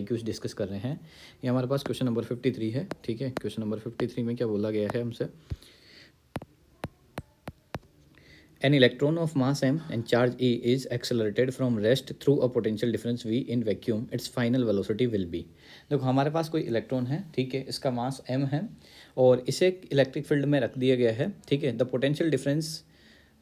Cues discuss कर रहे हैं। ये हमारे पास क्वेश्चन नंबर 53 है। ठीक है, क्वेश्चन नंबर 53 में क्या बोला गया है हमसे, an electron of mass m and charge e is accelerated from rest through a potential difference v in vacuum, its final velocity will be। देखो हमारे पास कोई इलेक्ट्रॉन है, ठीक है, इसका मास m है और इसे इलेक्ट्रिक फील्ड में रख दिया गया है। ठीक है, the potential difference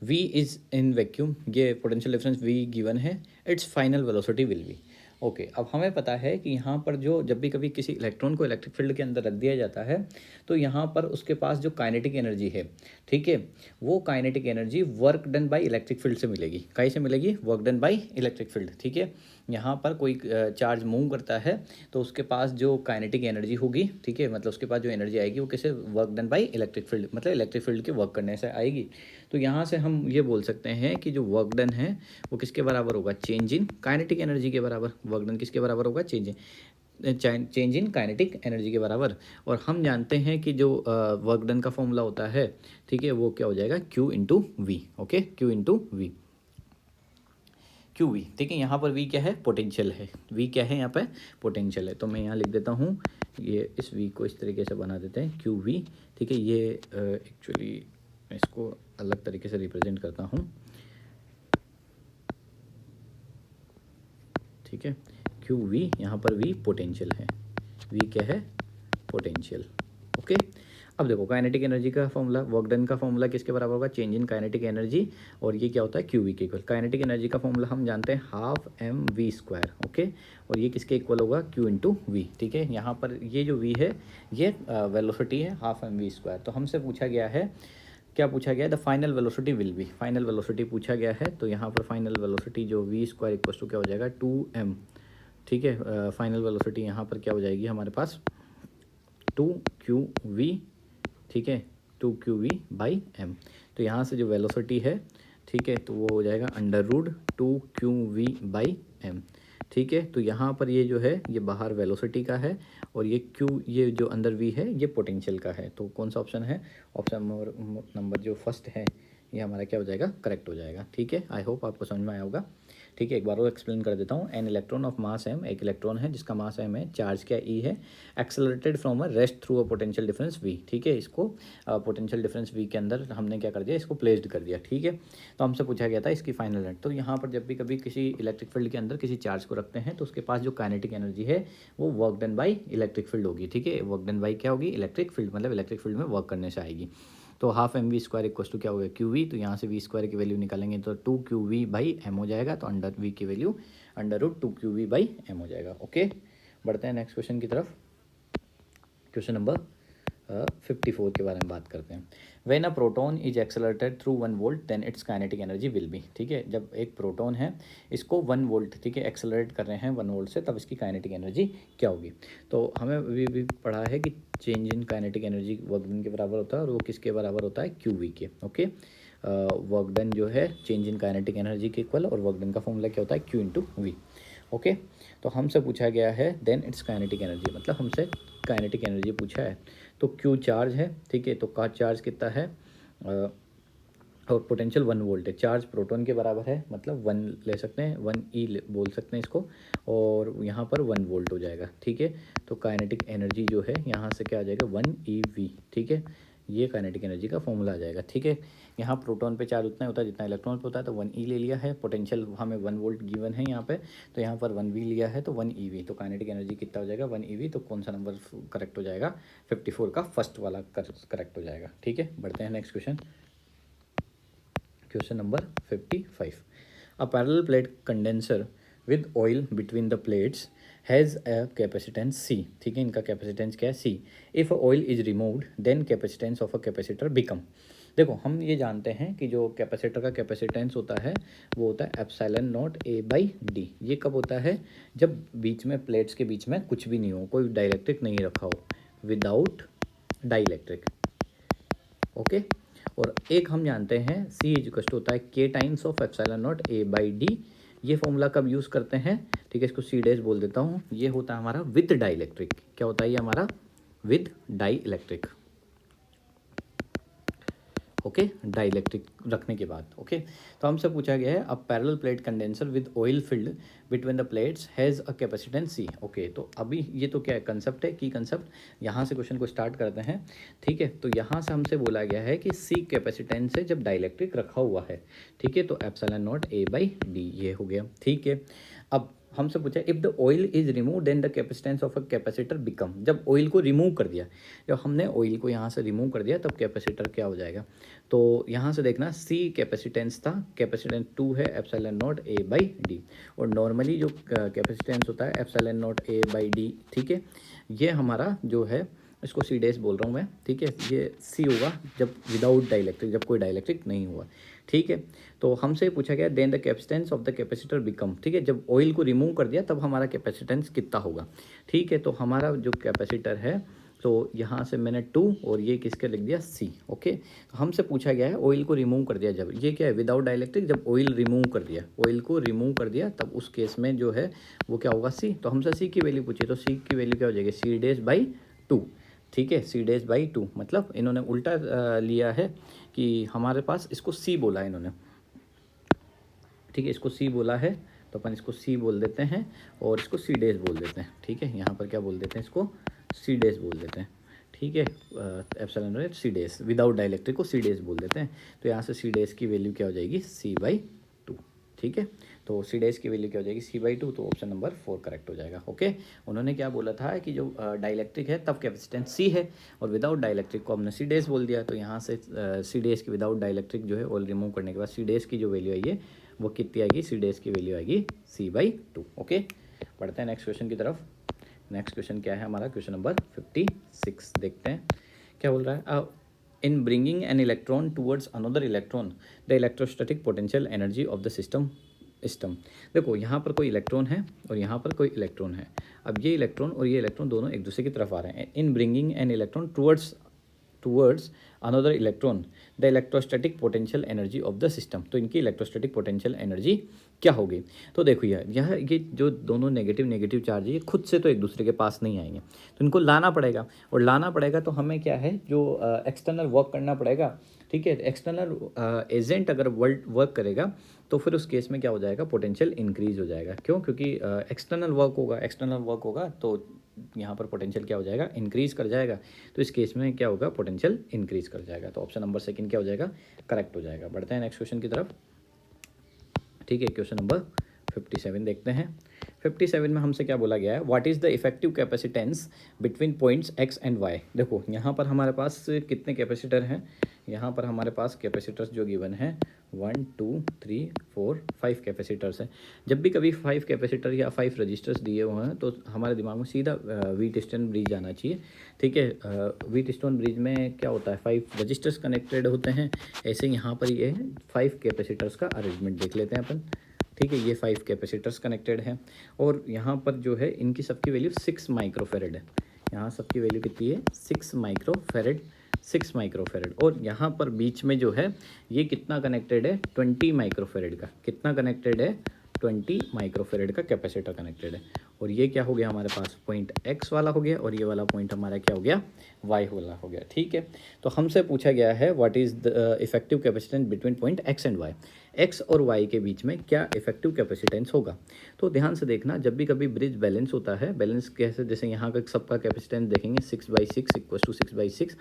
v is in vacuum, ये पोटेंशियल डिफरेंस v गिवन है, it's final velocity will be. Okay, अब हमें पता है कि यहाँ पर जो जब भी कभी किसी इलेक्ट्रॉन को इलेक्ट्रिक फील्ड के अंदर रख दिया जाता है तो यहाँ पर उसके पास जो काइनेटिक एनर्जी है, ठीक है, वो kinetic energy work done by electric field से मिलेगी। कहीं से मिलेगी? Work done by electric field. ठीक है, यहाँ पर कोई चार्ज मूव करता है तो उसके पास जो काइनेटिक एनर्जी होगी, ठीक है, मतलब उसके पास जो एनर्जी आएगी वो किसे? Work done by electric field, मतलब इलेक्ट्रिक फील्ड के वर्क करने से आएगी। तो यहाँ से हम ये बोल सकते हैं कि जो वर्क डन है वो किसके बराबर होगा? चेंज इन काइनेटिक एनर्जी के बराबर। वर्क डन किसके बराबर होगा? चेंज इन काइनेटिक एनर्जी के बराबर। और हम जानते हैं कि जो वर्क डन का फॉर्मूला होता है, ठीक है, वो क्या हो जाएगा? Q into V. Okay, Q into V, Q V. ठीक है, यहाँ पर वी क्या है? पोटेंशियल है। वी क्या है यहाँ पे? पोटेंशियल है। तो मैं यहाँ लिख देता हूँ, ये इस वी को इस तरीके से बना देते हैं, क्यू वी। ठीक है, ये एक्चुअली इसको अलग तरीके से रिप्रेजेंट करता हूँ। ठीक है, क्यू वी, यहाँ पर वी पोटेंशियल है, वी क्या है? पोटेंशियल। ओके, अब देखो काइनेटिक एनर्जी का फॉर्मूला, वर्क डन का फॉर्मूला किसके बराबर होगा? Change in kinetic energy. और ये क्या होता है? क्यू वी के इक्वल। काइनेटिक एनर्जी का फॉर्मूला हम जानते हैं half M V square. Okay, और ये किसके इक्वल होगा? Q into V. ठीक है, यहाँ पर ये जो वी है ये वेलोसिटी है, हाफ एम वी स्क्वायर। तो हमसे पूछा गया है, क्या पूछा गया है? The final velocity will be. Final velocity पूछा गया है, तो यहाँ पर फाइनल वेलोसिटी जो वी स्क्वायर इक्वल टू क्या हो जाएगा? 2m। ठीक है, फाइनल वेलोसिटी यहाँ पर क्या हो जाएगी हमारे पास? 2qv। ठीक है, 2qv बाई m। तो यहाँ से जो वेलोसिटी है, ठीक है, तो वो हो जाएगा under root 2qv by m। ठीक है, तो यहाँ पर ये जो है ये बाहर वेलोसिटी का है और ये q, ये जो अंदर v है ये पोटेंशियल का है। तो कौन सा ऑप्शन है? ऑप्शन नंबर जो फर्स्ट है ये हमारा क्या हो जाएगा? करेक्ट हो जाएगा। ठीक है, आई होप आपको समझ में आया होगा। ठीक है, एक बार और एक्सप्लेन कर देता हूँ। An electron of mass m, एक इलेक्ट्रॉन है जिसका मास m है, चार्ज क्या e है, accelerated from a rest through a potential difference v। ठीक है, इसको पोटेंशियल डिफरेंस v के अंदर हमने क्या कर दिया? इसको प्लेस्ड कर दिया। ठीक है, तो हमसे पूछा गया था इसकी फाइनल रेट। तो यहाँ पर जब भी कभी किसी इलेक्ट्रिक फील्ड के अंदर किसी चार्ज को रखते हैं तो उसके पास जो काइनेटिक एनर्जी है वो work done by electric field होगी। ठीक है, वर्क डन बाई क्या होगी? इलेक्ट्रिक फील्ड, मतलब इलेक्ट्रिक फील्ड में वर्क करने से आएगी। तो half M V square equal to क्या होगा? Q V. तो यहाँ से वी स्क्वायर की वैल्यू निकालेंगे तो 2qv बाई एम हो जाएगा। तो अंडर वी की value under root 2qv by M हो जाएगा। ओके, बढ़ते हैं नेक्स्ट क्वेश्चन की तरफ। क्वेश्चन नंबर 54 के बारे में बात करते हैं। When a proton is accelerated through 1 volt then its kinetic energy will be. ठीक है, जब एक प्रोटॉन है इसको 1 वोल्ट, ठीक है, एक्सेलरेट कर रहे हैं 1 वोल्ट से, तब इसकी काइनेटिक एनर्जी क्या होगी? तो हमें अभी भी पढ़ा है कि change in kinetic energy work done के बराबर होता है और वो किसके बराबर होता है? क्यू वी के। ओके, वर्क डन जो है चेंज इन काइनेटिक एनर्जी के इक्वल और वर्क डन का फॉर्मूला क्या होता है? Q into V. ओके, तो हमसे पूछा गया है देन इट्स काइनेटिक एनर्जी, मतलब हमसे काइनेटिक एनर्जी पूछा है। तो क्यू चार्ज है, ठीक है, तो का चार्ज कितना है? और पोटेंशियल 1 वोल्ट है। चार्ज प्रोटॉन के बराबर है, मतलब 1 ले सकते हैं, 1 बोल सकते हैं इसको, और यहाँ पर 1 वोल्ट हो जाएगा। ठीक है, तो काइनेटिक एनर्जी जो है यहाँ से क्या आ जाएगा? 1 eV। ठीक है, ये काइनेटिक एनर्जी का फॉर्मूला आ जाएगा। ठीक है, यहाँ प्रोटॉन पे चार्ज उतना ही होता है जितना इलेक्ट्रॉन पे होता है, तो 1 e ले लिया है। पोटेंशियल हमें 1 वोल्ट गिवन है यहाँ पे, तो यहाँ पर 1 v लिया है, तो 1 eV। तो काइनेटिक एनर्जी कितना हो जाएगा? 1 eV। तो कौन सा नंबर करेक्ट हो जाएगा? 54 का फर्स्ट वाला करेक्ट हो जाएगा। ठीक है, बढ़ते हैं next question. Question number 55। A parallel plate condenser with oil between the plates has a capacitance C। ठीक है, इनका कैपेसिटेंस क्या है? C। If oil is removed then capacitance of a capacitor become. देखो हम ये जानते हैं कि जो कैपेसिटर का कैपेसिटेंस होता है वो होता है epsilon not A by D. ये कब होता है? जब बीच में प्लेट्स के बीच में कुछ भी नहीं हो, कोई डाइलेक्ट्रिक नहीं रखा हो, विदाउट डाइलेक्ट्रिक। ओके, और एक हम जानते हैं सी इज होता है के times of epsilon not A by D. ये फॉर्मूला कब यूज़ करते हैं? ठीक है, इसको सी डैश बोल देता हूँ। ये होता है हमारा विद डाई इलेक्ट्रिक। क्या होता है ये हमारा? With dielectric. Okay, dielectric रखने के बाद। ओके, तो हमसे पूछा गया है a parallel plate condenser with oil filled between the plates has a capacitance C. Okay, तो अभी ये तो क्या है, कंसेप्ट है, की कंसेप्ट। यहाँ से क्वेश्चन को स्टार्ट करते हैं। ठीक है, तो यहाँ से हमसे बोला गया है कि सी कैपेसिटेंस है जब डाइलेक्ट्रिक रखा हुआ है। ठीक है, तो epsilon naught A by D ये हो गया। ठीक है, अब हमसे पूछा if the oil is remove then the capacitance of a capacitor become. जब ऑयल को रिमूव कर दिया, जब हमने ऑयल को यहाँ से रिमूव कर दिया तब कैपेसिटर क्या हो जाएगा। तो यहाँ से देखना सी कैपेसिटेंस था, कैपेसिटेंस 2 है epsilon naught A by D, और नॉर्मली जो कैपेसिटेंस होता है epsilon naught A by D. ठीक है, ये हमारा जो है इसको सी डैश बोल रहा हूँ मैं। ठीक है, ये सी होगा जब विदाउट डाइलेक्ट्रिक, जब कोई डाइलेक्ट्रिक नहीं हुआ। ठीक है, तो हमसे पूछा गया then the capacitance of the capacitor become. ठीक है, जब ऑयल को रिमूव कर दिया तब हमारा कैपेसिटेंस कितना होगा। ठीक है, तो हमारा जो कैपेसिटर है, तो यहाँ से मैंने 2 और ये किसके लिख दिया सी। ओके, तो हमसे पूछा गया है ऑयल को रिमूव कर दिया, जब ये क्या है विदाउट डाइलेक्ट्रिक, जब ऑयल रिमूव कर दिया, ऑयल को रिमूव कर दिया तब उस केस में जो है वो क्या होगा सी। तो हमसे सी की वैल्यू पूछी, तो सी की वैल्यू क्या हो जाएगी सी डैश बाई 2। ठीक है, सी डैश बाई 2 मतलब इन्होंने उल्टा लिया है कि हमारे पास इसको सी बोला है इन्होंने। ठीक है, इसको सी बोला है तो अपन इसको सी बोल देते हैं और इसको सी डैश बोल देते हैं। ठीक है, यहाँ पर क्या बोल देते हैं, इसको सी डैश बोल देते हैं। ठीक है, epsilon naught C dash, without dielectric को सी डैश बोल देते हैं। तो यहाँ से सी डैश की वैल्यू क्या हो जाएगी सी बाई 2। ठीक है, तो सी डैश की वैल्यू क्या हो जाएगी सी बाई 2, तो ऑप्शन नंबर 4 करेक्ट हो जाएगा। ओके, उन्होंने क्या बोला था कि जो डाइलेक्ट्रिक है तब कैपेसिटेंस सी है, और विदाउट डाइलेक्ट्रिक को हमने सी डैश बोल दिया। तो यहाँ से सी डैश की विदाउट डाइलेक्ट्रिक जो है ऑयल रिमूव करने के बाद सी डैश की जो वैल्यू आई है वो कितनी आएगी, सी डैश की वैल्यू आएगी सी बाई 2। ओके, बढ़ते हैं नेक्स्ट क्वेश्चन की तरफ। नेक्स्ट क्वेश्चन क्या है हमारा, क्वेश्चन नंबर 56 देखते हैं क्या बोल रहा है। In bringing an electron towards another electron the electrostatic potential energy of the system. देखो यहाँ पर कोई इलेक्ट्रॉन है और यहाँ पर कोई इलेक्ट्रॉन है। अब ये इलेक्ट्रॉन और ये इलेक्ट्रॉन दोनों एक दूसरे की तरफ आ रहे हैं। In bringing an electron towards another electron the electrostatic potential energy of the system. तो इनकी इलेक्ट्रोस्टैटिक पोटेंशियल एनर्जी क्या होगी। तो देखो ये जो दोनों नेगेटिव चार्ज है ये खुद से तो एक दूसरे के पास नहीं आएंगे, तो इनको लाना पड़ेगा, और लाना पड़ेगा तो हमें क्या है जो एक्सटर्नल वर्क करना पड़ेगा। ठीक है, एक्सटर्नल एजेंट अगर वर्क करेगा तो फिर उस केस में क्या हो जाएगा, पोटेंशियल इंक्रीज हो जाएगा। क्यों, क्योंकि एक्सटर्नल वर्क होगा तो यहाँ पर पोटेंशियल क्या हो जाएगा, इंक्रीज कर जाएगा। तो इस केस में क्या होगा, पोटेंशियल इंक्रीज कर जाएगा। तो ऑप्शन नंबर सेकंड क्या हो जाएगा, करेक्ट हो जाएगा। बढ़ते हैं नेक्स्ट क्वेश्चन की तरफ। ठीक है, क्वेश्चन नंबर 57 देखते हैं। 57 में हमसे क्या बोला गया है, what is the effective capacitance between points X and Y. देखो यहाँ पर हमारे पास कितने कैपेसिटर हैं, यहाँ पर हमारे पास कैपेसिटर्स जो गिवन है 1 2 3 4 5 कैपेसिटर्स हैं। जब भी कभी 5 कैपेसिटर या 5 रजिस्टर्स दिए हुए हैं तो हमारे दिमाग में सीधा व्हीटस्टोन ब्रिज आना चाहिए। ठीक है, व्हीटस्टोन ब्रिज में क्या होता है, 5 रजिस्टर्स कनेक्टेड होते हैं। ऐसे यहाँ पर ये 5 कैपेसिटर्स का अरेंजमेंट देख लेते हैं अपन। ठीक है, ये 5 कैपेसिटर्स कनेक्टेड हैं और यहाँ पर जो है इनकी सबकी वैल्यू 6 माइक्रोफेरेड है। यहाँ सबकी वैल्यू कितनी है, 6 माइक्रोफेरेड। और यहाँ पर बीच में जो है ये कितना कनेक्टेड है, 20 माइक्रोफेरेड का। कितना कनेक्टेड है, 20 माइक्रोफेरेड का कैपेसिटर कनेक्टेड है। और ये क्या हो गया हमारे पास, पॉइंट एक्स वाला हो गया, और ये वाला पॉइंट हमारा क्या हो गया, वाई वाला हो गया। ठीक है, तो हमसे पूछा गया है what is the effective capacitance between point X and Y. X और वाई के बीच में क्या इफेक्टिव कैपेसिटेंस होगा। तो ध्यान से देखना, जब भी कभी ब्रिज बैलेंस होता है, बैलेंस कैसे, जैसे यहाँ का सबका कैपेसिटेंस देखेंगे 6/6 इक्वल टू 6/6,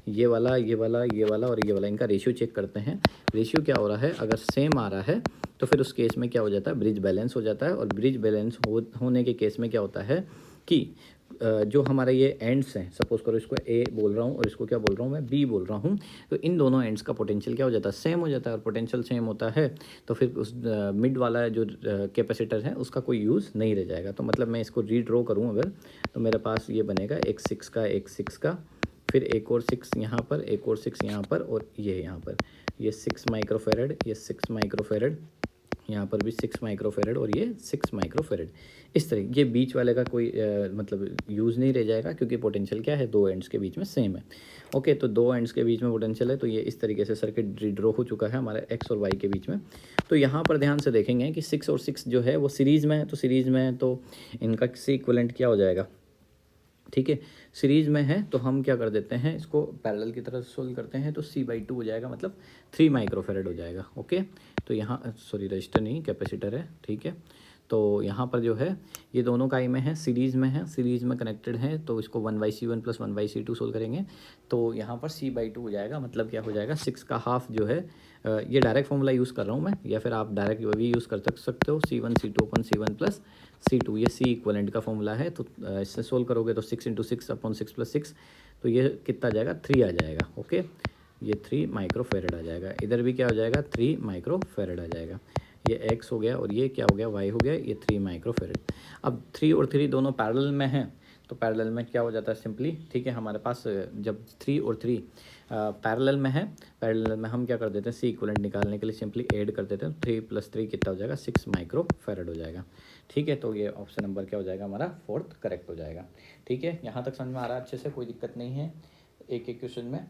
ये वाला और ये वाला, इनका रेशियो चेक करते हैं। रेशियो क्या हो रहा है, अगर सेम आ रहा है तो फिर उस केस में क्या हो जाता है, ब्रिज बैलेंस हो जाता है। और ब्रिज बैलेंस होने के केस में क्या होता है कि जो हमारे ये एंड्स हैं, सपोज करो इसको ए बोल रहा हूँ और इसको क्या बोल रहा हूँ मैं, बी बोल रहा हूँ, तो इन दोनों एंड्स का पोटेंशियल क्या हो जाता है, सेम हो जाता है। और पोटेंशियल सेम होता है तो फिर उस मिड वाला जो कैपेसिटर है उसका कोई यूज़ नहीं रह जाएगा। तो मतलब मैं इसको रीड्रॉ करूँ अगर, तो मेरे पास ये बनेगा एक 6 का, फिर एक और 6 यहाँ पर, एक और 6 यहाँ पर, और ये यहाँ पर ये 6 माइक्रोफेरेड, ये 6 माइक्रोफेरेड, यहाँ पर भी 6 माइक्रोफेरेड और ये 6 माइक्रोफेरेड। इस तरह ये बीच वाले का कोई मतलब यूज़ नहीं रह जाएगा, क्योंकि पोटेंशियल क्या है, दो एंड्स के बीच में सेम है। ओके, तो दो एंड्स के बीच में पोटेंशियल है, तो ये इस तरीके से सर्किट रीड्रॉ हो चुका है हमारे एक्स और वाई के बीच में। तो यहाँ पर ध्यान से देखेंगे कि 6 और 6 जो है वो सीरीज़ में है, तो सीरीज़ में है तो इनका इक्विवेलेंट क्या हो जाएगा। ठीक है। सीरीज़ में है तो हम क्या कर देते हैं, इसको पैरेलल की तरह सोल्व करते हैं, तो C/2 हो जाएगा, मतलब 3 माइक्रोफेरेड हो जाएगा। ओके, तो यहाँ सॉरी रजिस्टर नहीं कैपेसिटर है, ठीक है। तो यहाँ पर जो है ये दोनों काय में है, सीरीज़ में है, सीरीज़ में कनेक्टेड है, तो इसको 1/C1 + 1/C2 सोल्व करेंगे तो यहाँ पर C/2 हो जाएगा, मतलब क्या हो जाएगा 6 का हाफ जो है, ये डायरेक्ट फॉर्मूला यूज़ कर रहा हूँ मैं, या फिर आप डायरेक्ट भी यूज़ कर सकते हो, C1 C2 अपन C1 + C2, ये C इक्वलेंट का फॉर्मूला है। तो इससे सोल्व करोगे तो 6 × 6 / 6 + 6, तो ये कितना आ जाएगा 3 आ जाएगा। ओके, ये 3 माइक्रोफेरेड आ जाएगा। इधर भी क्या हो जाएगा 3 माइक्रोफेरेड आ जाएगा। ये x हो गया और ये क्या हो गया y हो गया, ये 3 माइक्रोफेरेड। अब 3 और 3 दोनों पैरेलल में हैं, तो पैरेलल में क्या हो जाता है सिंपली, ठीक है, हमारे पास जब 3 और 3 पैरेलल में है, पैरेलल में हम क्या कर देते हैं C इक्वलेंट निकालने के लिए सिंपली ऐड कर देते हैं, 3 + 3 कितना हो जाएगा 6 माइक्रोफेरेड हो जाएगा। ठीक है, तो ये ऑप्शन नंबर क्या हो जाएगा हमारा 4th करेक्ट हो जाएगा। ठीक है, यहाँ तक समझ में आ रहा है अच्छे से, कोई दिक्कत नहीं है एक एक क्वेश्चन में।